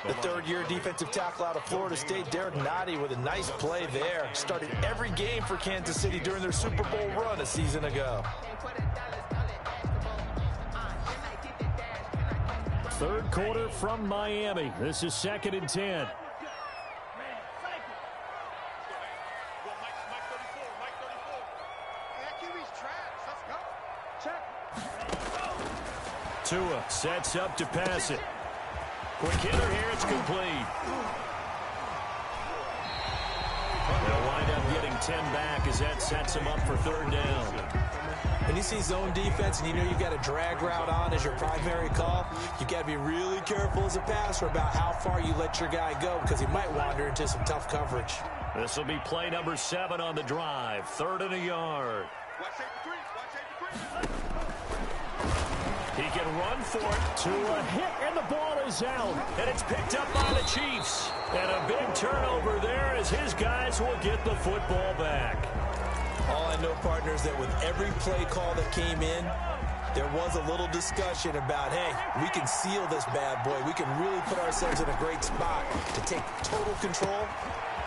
The third-year defensive tackle out of Florida State, Derek Nottie, with a nice play there. Started every game for Kansas City during their Super Bowl run a season ago. Third quarter from Miami. This is 2nd and 10. Tua sets up to pass it. Quick hitter here, it's complete. They'll wind up getting 10 back as that sets them up for third down. When you see zone defense and you know you've got a drag route on as your primary call, you've got to be really careful as a passer about how far you let your guy go because he might wander into some tough coverage. This will be play number 7 on the drive. 3rd and a yard. He can run for it to a hit, and the ball is out. And it's picked up by the Chiefs. And a big turnover there as his guys will get the football back. All I know, partners, that with every play call that came in, there was a little discussion about, hey, we can seal this bad boy. We can really put ourselves in a great spot to take total control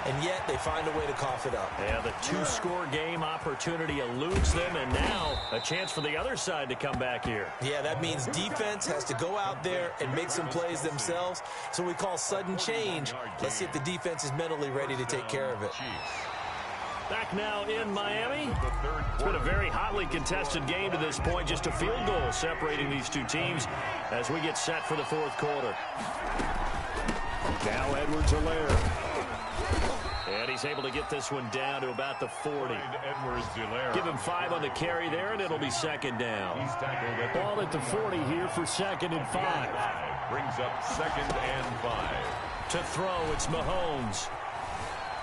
and yet they find a way to cough it up. Yeah, the two-score game opportunity eludes them, and now a chance for the other side to come back here. Yeah, that means defense has to go out there and make some plays themselves. So we call sudden change. Let's see if the defense is mentally ready to take care of it. Back now in Miami. It's been a very hotly contested game to this point. Just a field goal separating these two teams as we get set for the fourth quarter. Now Edwards-Helaire. And he's able to get this one down to about the 40. Give him 5 on the carry there, and it'll be second down. Ball at the 40 here for 2nd and 5. Brings up 2nd and 5. To throw, it's Mahomes.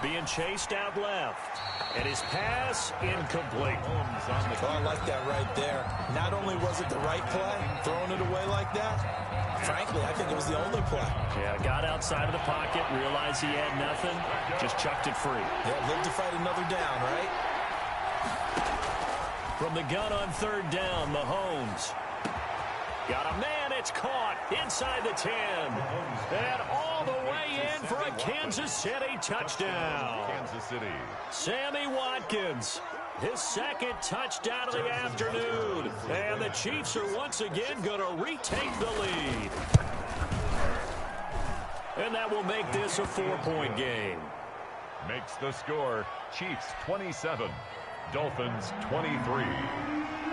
Being chased out left. And his pass incomplete. Oh, I like that right there. Not only was it the right play, throwing it away like that, frankly, I think it was the only play. Yeah, got outside of the pocket, realized he had nothing, just chucked it free. Yeah, live to fight another down, right? From the gun on 3rd down, Mahomes. Got a man, it's caught inside the 10. And all the way in for a Kansas City touchdown. Kansas City. Sammy Watkins, his 2nd touchdown of the afternoon. And the Chiefs are once again going to retake the lead. And that will make this a 4-point game. Makes the score Chiefs 27, Dolphins 23.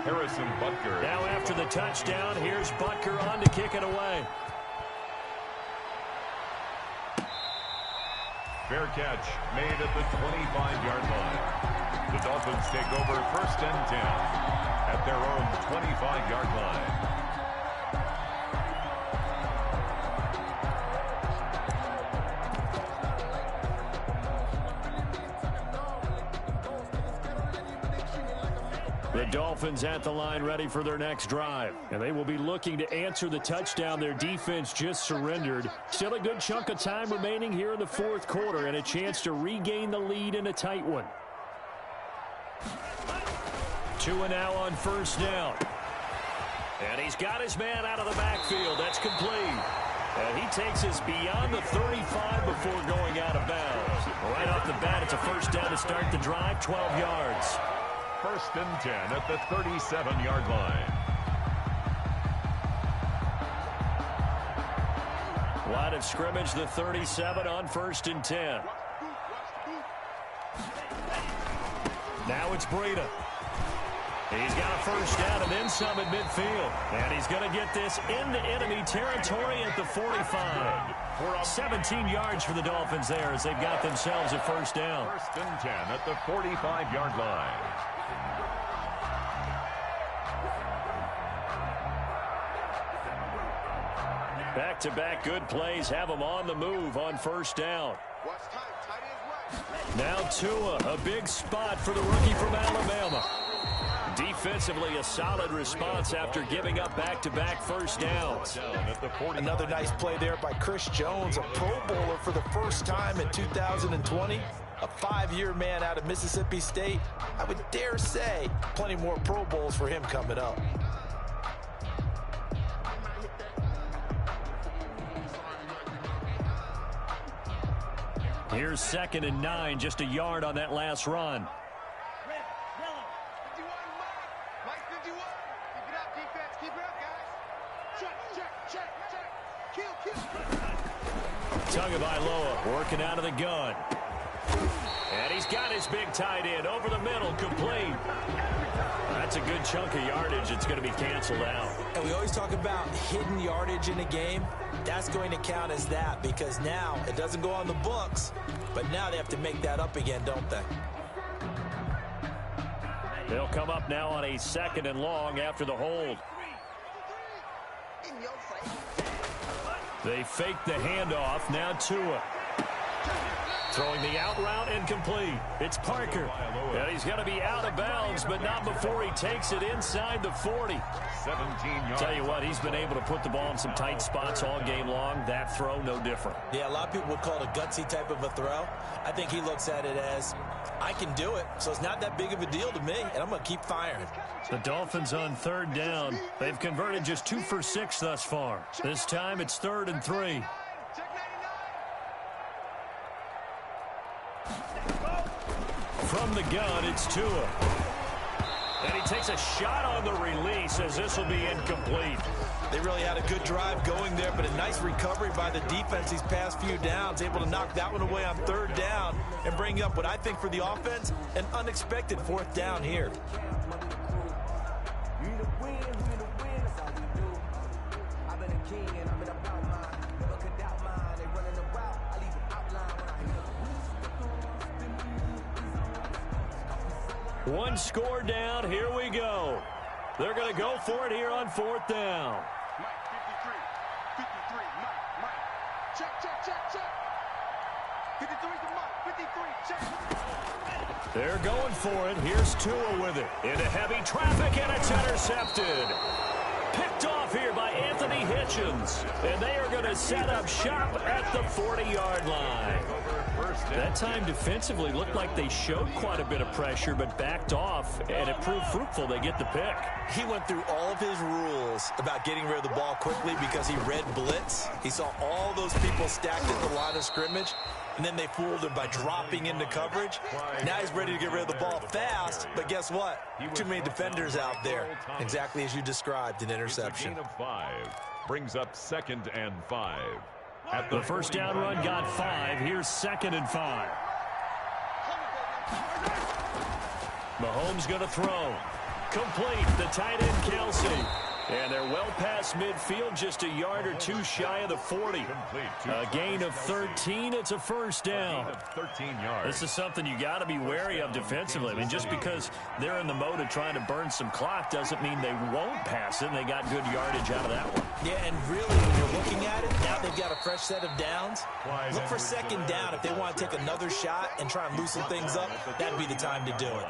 Harrison Butker. Now after the touchdown, here's Butker on to kick it away. Fair catch made at the 25-yard line. The Dolphins take over 1st and 10 at their own 25-yard line. The Dolphins at the line ready for their next drive. And they will be looking to answer the touchdown their defense just surrendered. Still a good chunk of time remaining here in the fourth quarter and a chance to regain the lead in a tight one. 2 and now on 1st down. And he's got his man out of the backfield. That's complete. And he takes us beyond the 35 before going out of bounds. Right off the bat, it's a 1st down to start the drive, 12 yards. 1st and 10 at the 37-yard line. Line of scrimmage, the 37 on 1st and 10. Now it's Breida. He's got a 1st down and then some at midfield. And he's going to get this into enemy territory at the 45. 17 yards for the Dolphins there as they've got themselves a 1st down. 1st and 10 at the 45-yard line. Back-to-back good plays have them on the move on 1st down. Now Tua, a big spot for the rookie from Alabama. Defensively, a solid response after giving up back-to-back 1st downs. Another nice play there by Chris Jones, a Pro Bowler for the first time in 2020. A 5-year man out of Mississippi State. I would dare say plenty more Pro Bowls for him coming up. Here's 2nd and 9, just a yard on that last run. Tagovailoa working out of the gun. And he's got his big tight end over the middle, complete. That's a good chunk of yardage. It's going to be canceled out. And we always talk about hidden yardage in a game. That's going to count as that because now it doesn't go on the books, but now they have to make that up again, don't they? They'll come up now on a 2nd and long after the hold. They fake the handoff. Now Tua. Throwing the out route incomplete. It's Parker. And he's going to be out of bounds, but not before he takes it inside the 40. 17 yards. Tell you what, he's been able to put the ball in some tight spots all game long. That throw, no different. Yeah, a lot of people would call it a gutsy type of a throw. I think he looks at it as, I can do it, so it's not that big of a deal to me, and I'm going to keep firing. The Dolphins on 3rd down. They've converted just 2 for 6 thus far. This time it's 3rd and 3. From the gun, it's Tua. And he takes a shot on the release as this will be incomplete. They really had a good drive going there, but a nice recovery by the defense these past few downs, able to knock that one away on third down and bring up what I think for the offense, an unexpected fourth down here. One score down. Here we go. They're going to go for it here on fourth down. Mike, 53, Mike. Check. 53 to Mike, 53, check. They're going for it. Here's Tua with it. Into heavy traffic, and it's intercepted. Picked off here by Anthony Hitchens. And they are going to set up shop at the 40-yard line. That time defensively looked like they showed quite a bit of pressure, but backed off, and it proved fruitful. They get the pick. He went through all of his rules about getting rid of the ball quickly because he read blitz. He saw all those people stacked at the line of scrimmage, and then they fooled him by dropping into coverage. Now he's ready to get rid of the ball fast, but guess what? Too many defenders out there. Exactly as you described, an interception. Gain of 5 brings up 2nd and 5. The first down run got 5. Here's 2nd and 5. Mahomes going to throw. Complete. The tight end, Kelsey. And they're well past midfield, just a yard or two shy of the 40. A gain of 13. It's a first down. 13 yards. This is something you got to be wary of defensively. I mean, just because they're in the mode of trying to burn some clock doesn't mean they won't pass it. And they got good yardage out of that one. Yeah, and really, when you're looking at it, now they've got a fresh set of downs. Look for second down. If they want to take another shot and try and loosen things up, that'd be the time to do it.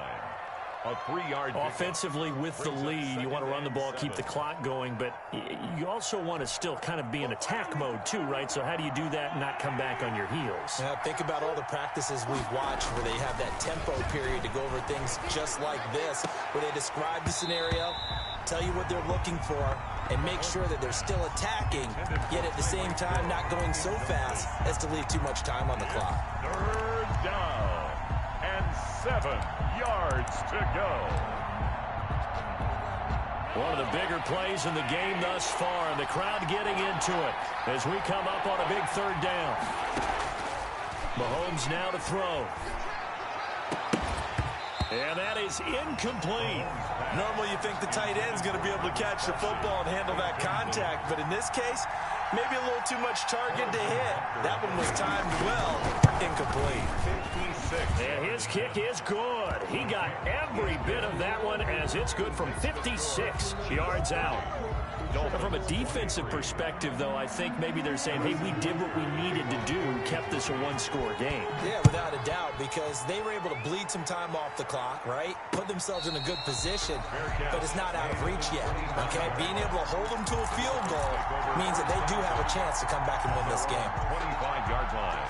A 3-yard offensively with the lead. You want to run the ball, keep the clock going, but you also want to still kind of be in attack mode too, right? So how do you do that and not come back on your heels? Yeah, think about all the practices we've watched where they have that tempo period to go over things just like this, where they describe the scenario, tell you what they're looking for, and make sure that they're still attacking, yet at the same time not going so fast as to leave too much time on the clock. Third down and 7 yards to go. One of the bigger plays in the game thus far, and the crowd getting into it as we come up on a big third down. Mahomes now to throw. And that is incomplete. Normally you think the tight end's going to be able to catch the football and handle that contact, but in this case, maybe a little too much target to hit. That one was timed well. Incomplete. 56. And his kick is good. He got every bit of that one as it's good from 56 yards out. From a defensive perspective, though, I think maybe they're saying, hey, we did what we needed to do and kept this a one-score game. Yeah, without a doubt, because they were able to bleed some time off the clock, right? Put themselves in a good position, but it's not out of reach yet, okay? Being able to hold them to a field goal means that they do have a chance to come back and win this game. 25-yard line.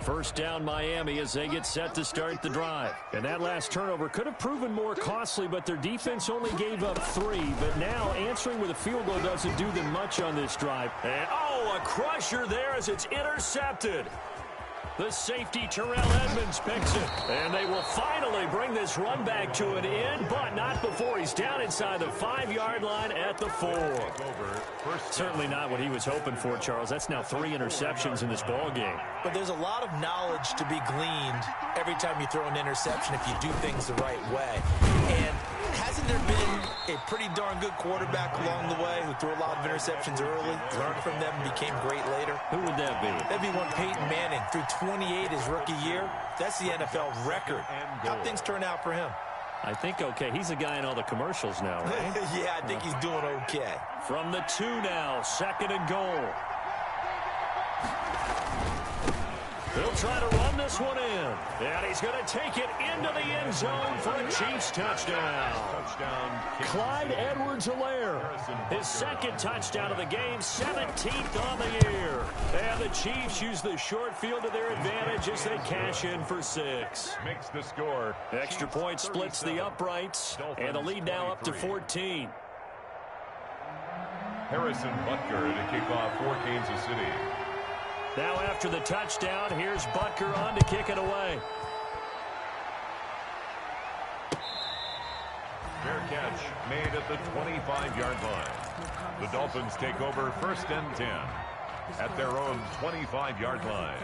First down Miami as they get set to start the drive. And that last turnover could have proven more costly, but their defense only gave up 3. But now answering with a field goal doesn't do them much on this drive. And, oh, a crusher there as it's intercepted. The safety, Terrell Edmonds, picks it. And they will finally bring this run back to an end, but not before he's down inside the 5-yard line at the 4. Certainly not what he was hoping for, Charles. That's now 3 interceptions in this ball game. But there's a lot of knowledge to be gleaned every time you throw an interception if you do things the right way. And hasn't there been a pretty darn good quarterback along the way who threw a lot of interceptions early, learned from them, and became great later? Who would that be? That'd be one Peyton Manning. Threw 28 his rookie year. That's the NFL record. How'd things turn out for him? I think okay. He's the guy in all the commercials now, right? Yeah, I think he's doing okay. From the 2 now, 2nd and goal. He'll try to run this one in. And he's going to take it into the end zone for a Chiefs touchdown. Clyde Edwards-Helaire, his 2nd touchdown of the game, 17th on the year. And the Chiefs use the short field to their advantage as they cash in for 6. Makes the score. Extra point splits the uprights, and the lead now up to 14. Harrison Butker to kick off for Kansas City. Now after the touchdown, here's Butker on to kick it away. Fair catch made at the 25-yard line. The Dolphins take over 1st and 10 at their own 25-yard line.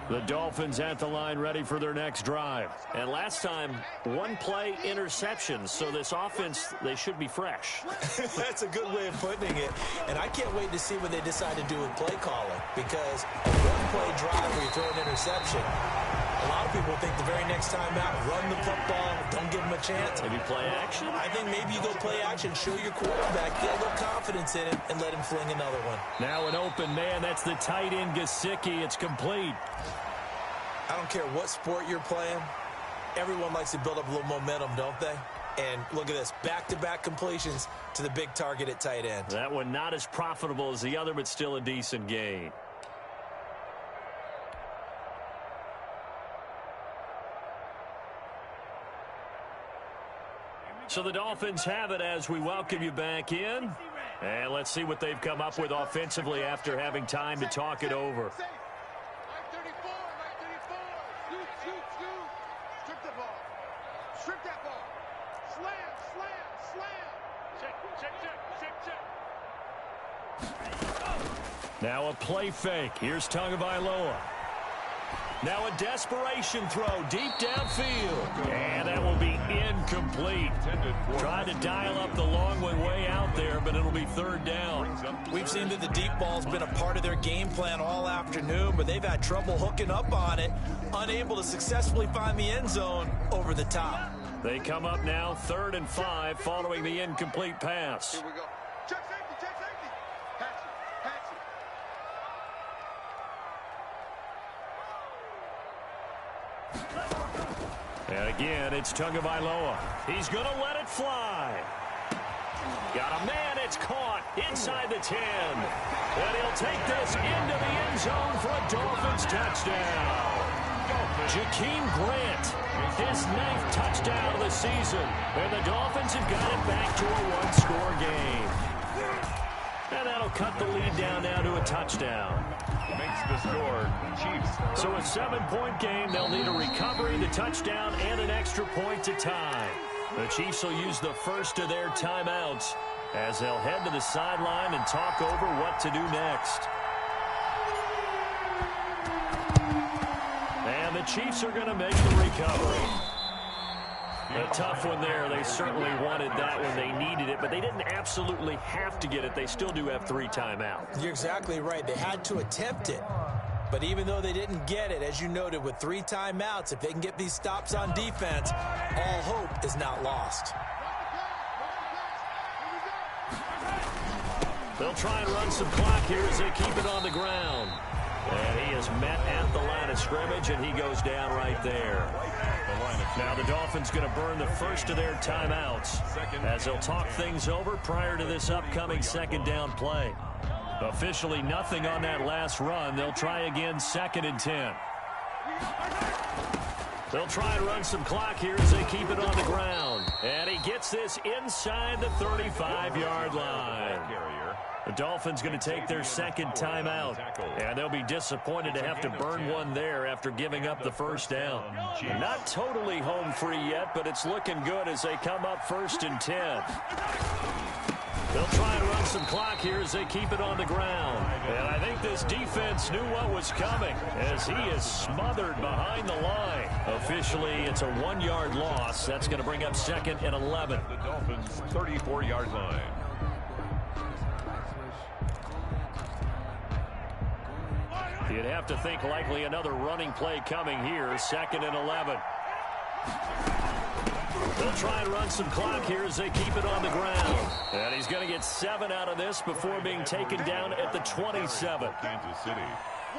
The Dolphins at the line ready for their next drive. And last time, one play interception. So this offense, they should be fresh. That's a good way of putting it. And I can't wait to see what they decide to do with play calling. Because a one-play drive where you throw an interception, a lot of people think the very next time out, run the football, don't give them a chance. Maybe play action? I think maybe you go play action, show your quarterback, get a little confidence in him, and let him fling another one. Now an open man. That's the tight end, Gesicki. It's complete. I don't care what sport you're playing. Everyone likes to build up a little momentum, don't they? And look at this, back-to-back completions to the big target at tight end. That one not as profitable as the other, but still a decent gain. So the Dolphins have it as we welcome you back in. And let's see what they've come up with offensively after having time to talk it over. Strip the ball. Strip that ball. Slam, slam, slam. Check. Now a play fake. Here's Tagovailoa. Now a desperation throw deep downfield. And that will be incomplete. Tried to dial up the long one way out there, but it'll be 3rd down. We've seen that the deep ball's been a part of their game plan all afternoon, but they've had trouble hooking up on it, unable to successfully find the end zone over the top. They come up now 3rd and 5 following the incomplete pass. Here we go. Check safety, check safety. Patch it. And again, it's Tagovailoa. He's going to let it fly. Got a man, it's caught inside the 10. And he'll take this into the end zone for a Dolphins touchdown. Jakeem Grant, his 9th touchdown of the season. And the Dolphins have got it back to a one-score game. And that'll cut the lead down now to a touchdown. Makes the score Chiefs. So a 7-point game. They'll need a recovery, the touchdown, and an extra point to tie. The Chiefs will use the first of their timeouts as they'll head to the sideline and talk over what to do next. And the Chiefs are going to make the recovery. A tough one there. They certainly wanted that when they needed it, but they didn't absolutely have to get it. They still do have 3 timeouts. You're exactly right. They had to attempt it. But even though they didn't get it, as you noted, with 3 timeouts, if they can get these stops on defense, all hope is not lost. They'll try and run some clock here as they keep it on the ground. And he is met at the line of scrimmage, and he goes down right there. Now the Dolphins going to burn the first of their timeouts as they'll talk things over prior to this upcoming 2nd down play. Officially nothing on that last run. They'll try again 2nd and 10. They'll try and run some clock here as they keep it on the ground. And he gets this inside the 35-yard line. The Dolphins going to take their 2nd timeout, and they'll be disappointed to have to burn one there after giving up the 1st down. Not totally home free yet, but it's looking good as they come up 1st and 10. They'll try and run some clock here as they keep it on the ground. And I think this defense knew what was coming as he is smothered behind the line. Officially, it's a 1-yard loss. That's going to bring up 2nd and 11. The Dolphins' 34-yard line. You'd have to think likely another running play coming here. 2nd and 11. They'll try and run some clock here as they keep it on the ground. And he's going to get 7 out of this before being taken down at the 27. Kansas City.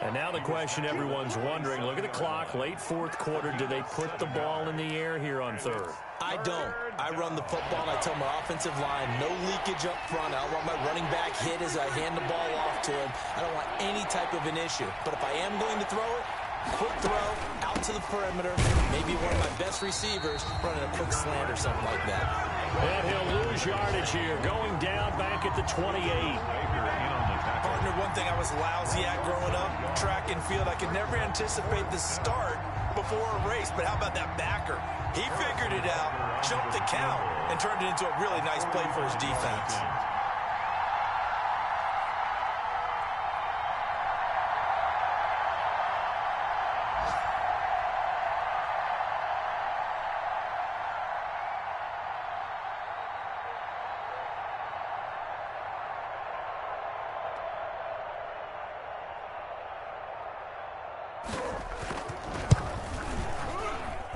And now the question everyone's wondering, look at the clock, late 4th quarter. Do they put the ball in the air here on 3rd? I don't. I run the football, and I tell my offensive line, no leakage up front. I don't want my running back hit as I hand the ball off to him. I don't want any type of an issue. But if I am going to throw it, quick throw, out to the perimeter, maybe one of my best receivers running a quick slant or something like that. And he'll lose yardage here, going down back at the 28. Partner, one thing I was lousy at growing up, track and field, I could never anticipate the start before a race, but how about that backer? He figured it out, jumped the count, and turned it into a really nice play for his defense.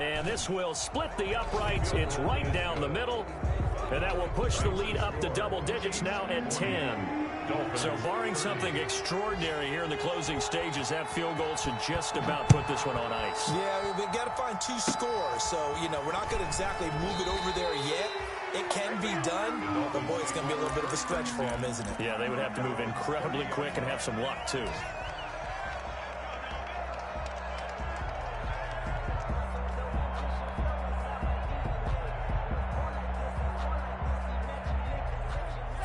And this will split the uprights. It's right down the middle. And that will push the lead up to double digits now at 10. So barring something extraordinary here in the closing stages, that field goal should just about put this one on ice. Yeah, we got to find 2 scores. So, we're not going to exactly move it over there yet. It can be done, but boy, it's going to be a little bit of a stretch for them, isn't it? Yeah, they would have to move incredibly quick and have some luck, too.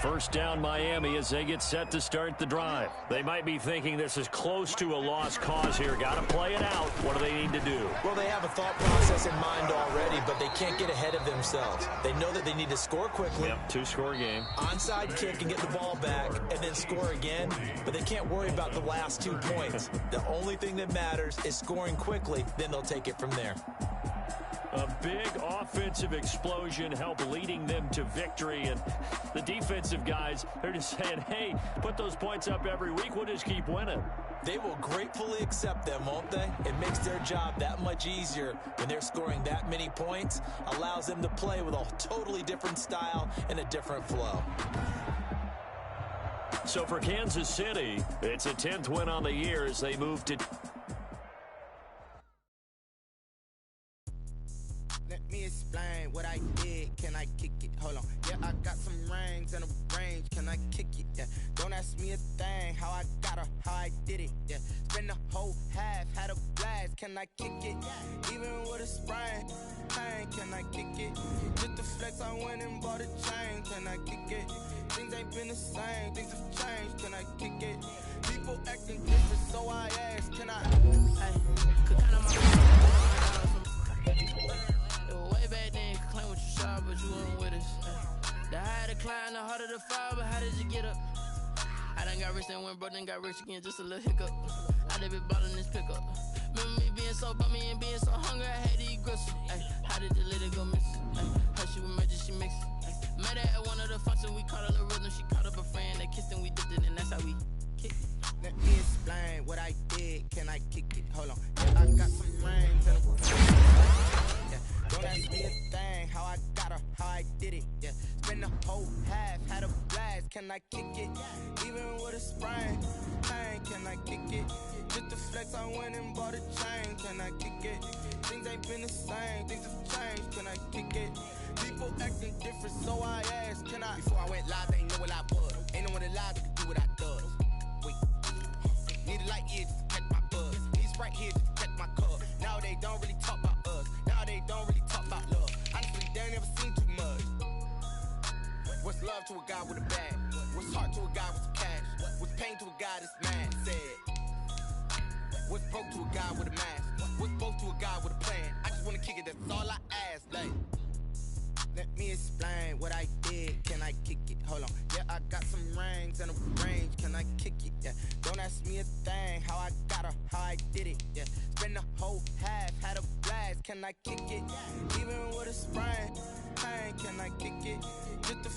First down Miami as they get set to start the drive. They might be thinking this is close to a lost cause here. Got to play it out. What do they need to do? Well, they have a thought process in mind already, but they can't get ahead of themselves. They know that they need to score quickly. Yep, 2-score game. Onside kick and get the ball back and then score again, but they can't worry about the last 2 points. The only thing that matters is scoring quickly, then they'll take it from there. A big offensive explosion helped leading them to victory, and the defensive guys, they're just saying, hey, put those points up every week, we'll just keep winning. They will gratefully accept them, won't they? It makes their job that much easier when they're scoring that many points, allows them to play with a totally different style and a different flow. So for Kansas City, it's a 10th win on the year as they move to... Let me explain what I did. Can I kick it? Hold on. Yeah, I got some rings and a range. Can I kick it? Yeah. Don't ask me a thing. How I got her, how I did it. Yeah. Spend the whole half, had a blast. Can I kick it? Even with a sprain. Pain, can I kick it? Just the flex, I went and bought a chain. Can I kick it? Things ain't been the same. Things have changed. Can I kick it? People acting different, so I asked. Can I? Hey, could kind of way back then, you could claim what you saw, but you wasn't with us. The higher the climb, the harder the fall, but how did you get up? I done got rich and went broke, then got rich again, just a little hiccup. I done been bought in this pickup. Remember me being so bummy and being so hungry, I had to eat gristle. How did the lady go missing? Her she was major, she mixed it. Met her at one of the functions, we caught a little rhythm, she caught up a friend, they kissed and we dipped it, and that's how we kicked it. Let me explain what I did, can I kick it? Hold on, yeah, I got some rings and a... Don't ask me a thing, how I got her, how I did it, yeah. Spend the whole half, had a blast, can I kick it? Even with a sprain, pain, can I kick it? Just the flex, I went and bought a chain, can I kick it? Things ain't been the same, things have changed, can I kick it? People acting different, so I asked, can I? Before I went live, they ain't know what I was. Ain't no one alive that could do what I does. Wait, need a light here just to catch my buzz. Need Sprite here just to catch my cup. Now they don't really talk about us. Now they don't really talk about love. Honestly, they ain't never seen too much. What's love to a guy with a bag? What's heart to a guy with some cash? What's pain to a guy that's mad? Said. What's broke to a guy with a mask? What's broke to a guy with a plan? I just wanna kick it, that's all I ask. Like, let me explain what I did. Can I kick it? Hold on. Yeah, I got some rings and a range. Can I kick it? Yeah. Don't ask me a thing. How I got her, how I did it. Yeah. Spend the whole half, had a blast. Can I kick it? Even with a sprain, pain. Can I kick it? Just the